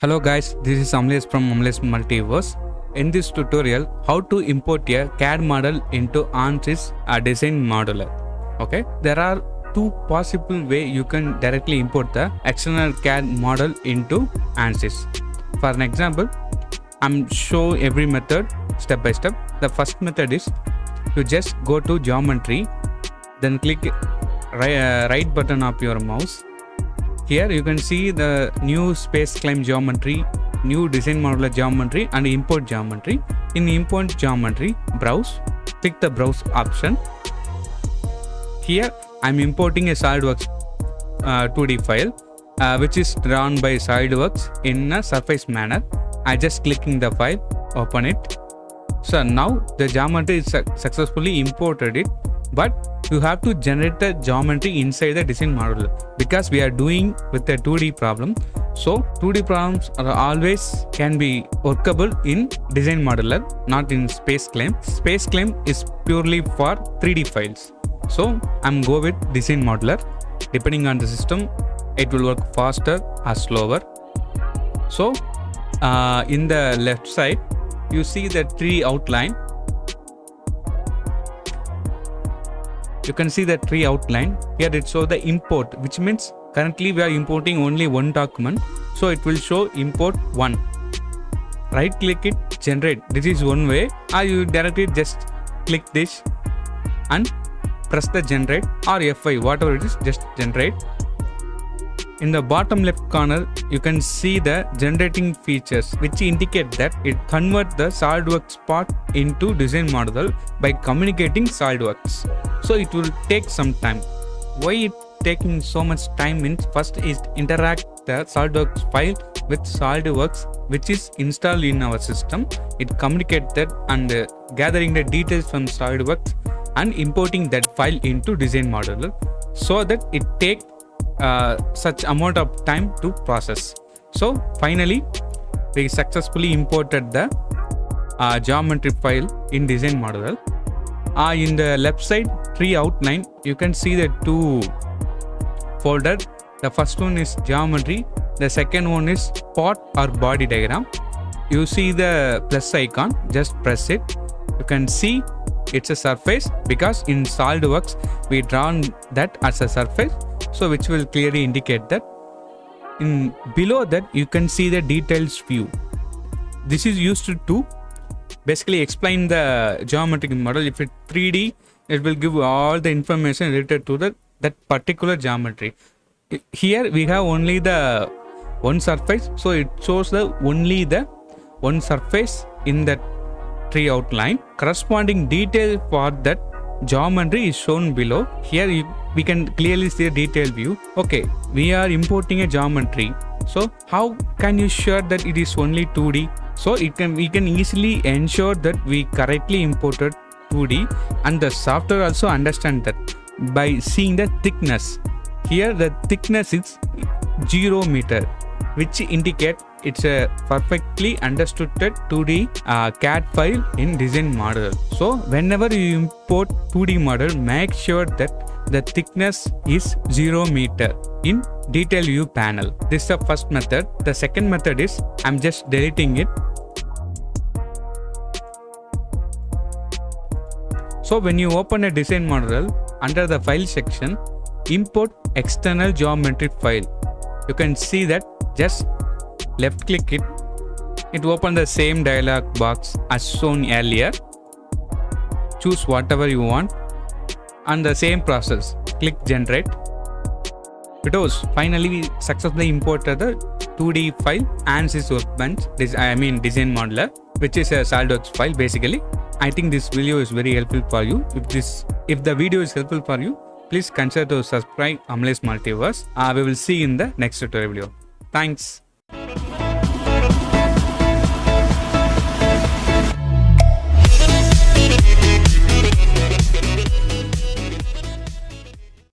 Hello guys, this is Amlesh from Amlesh Multiverse. In this tutorial, how to import a CAD model into ANSYS design modeler. Okay, there are two possible way you can directly import the external CAD model into ANSYS. For an example, I'm show every method step by step. The first method is you just go to geometry, then click right button of your mouse. Here you can see the new space climb geometry, new design modeler geometry and import geometry. In import geometry, browse, click the browse option. Here I'm importing a SolidWorks 2D file which is drawn by SolidWorks in a surface manner. I just clicking the file, open it. So now the geometry is successfully imported it, but you have to generate the geometry inside the design modeler because we are doing with a 2D problem. So 2D problems are always can be workable in design modeler, not in space claim. Space claim is purely for 3D files. So I'm go with design modeler. Depending on the system, it will work faster or slower. So in the left side, you see the tree outline. You can see the tree outline. Here it shows the import, which means currently we are importing only one document. So it will show import one. Right click it, generate. This is one way. Or you directly just click this and press the generate or F5, whatever it is, just generate. In the bottom left corner, you can see the generating features, which indicate that it converts the SolidWorks part into design model by communicating SolidWorks. So it will take some time. Why it taking so much time means first is interact the SolidWorks file with SolidWorks, which is installed in our system. It communicates that and gathering the details from SolidWorks and importing that file into design modeler, so that it takes such amount of time to process. So finally we successfully imported the geometry file in design modeler. In the left side tree outline, you can see the two folder. The first one is geometry, the second one is part or body diagram. You see the plus icon, just press it. You can see it's a surface because in SolidWorks we drawn that as a surface, so which will clearly indicate that. In below that you can see the details view. This is used to basically explain the geometric model. If it's 3D, it will give all the information related to that particular geometry. Here we have only the one surface, so it shows only the one surface in that tree outline. Corresponding detail for that geometry is shown below. Here we can clearly see a detail view. Okay, we are importing a geometry. So how can you sure that it is only 2D? So we can easily ensure that we correctly imported 2D, and the software also understand that by seeing the thickness. Here the thickness is 0 meter, which indicate it's a perfectly understood 2D CAD file in design model. So whenever you import 2D model, make sure that the thickness is 0 meter in detail view panel. This is the first method. The second method is I'm just deleting it. So when you open a design model, under the file section, import external geometry file. You can see that just left click it. It opens the same dialog box as shown earlier. Choose whatever you want and the same process. Click generate. Because finally we successfully imported the 2D file ANSYS workbench, design modeler, which is a SolidWorks file basically. I think this video is very helpful for you. If the video is helpful for you, please consider to subscribe Amlesh Multiverse. We will see you in the next tutorial video. Thanks.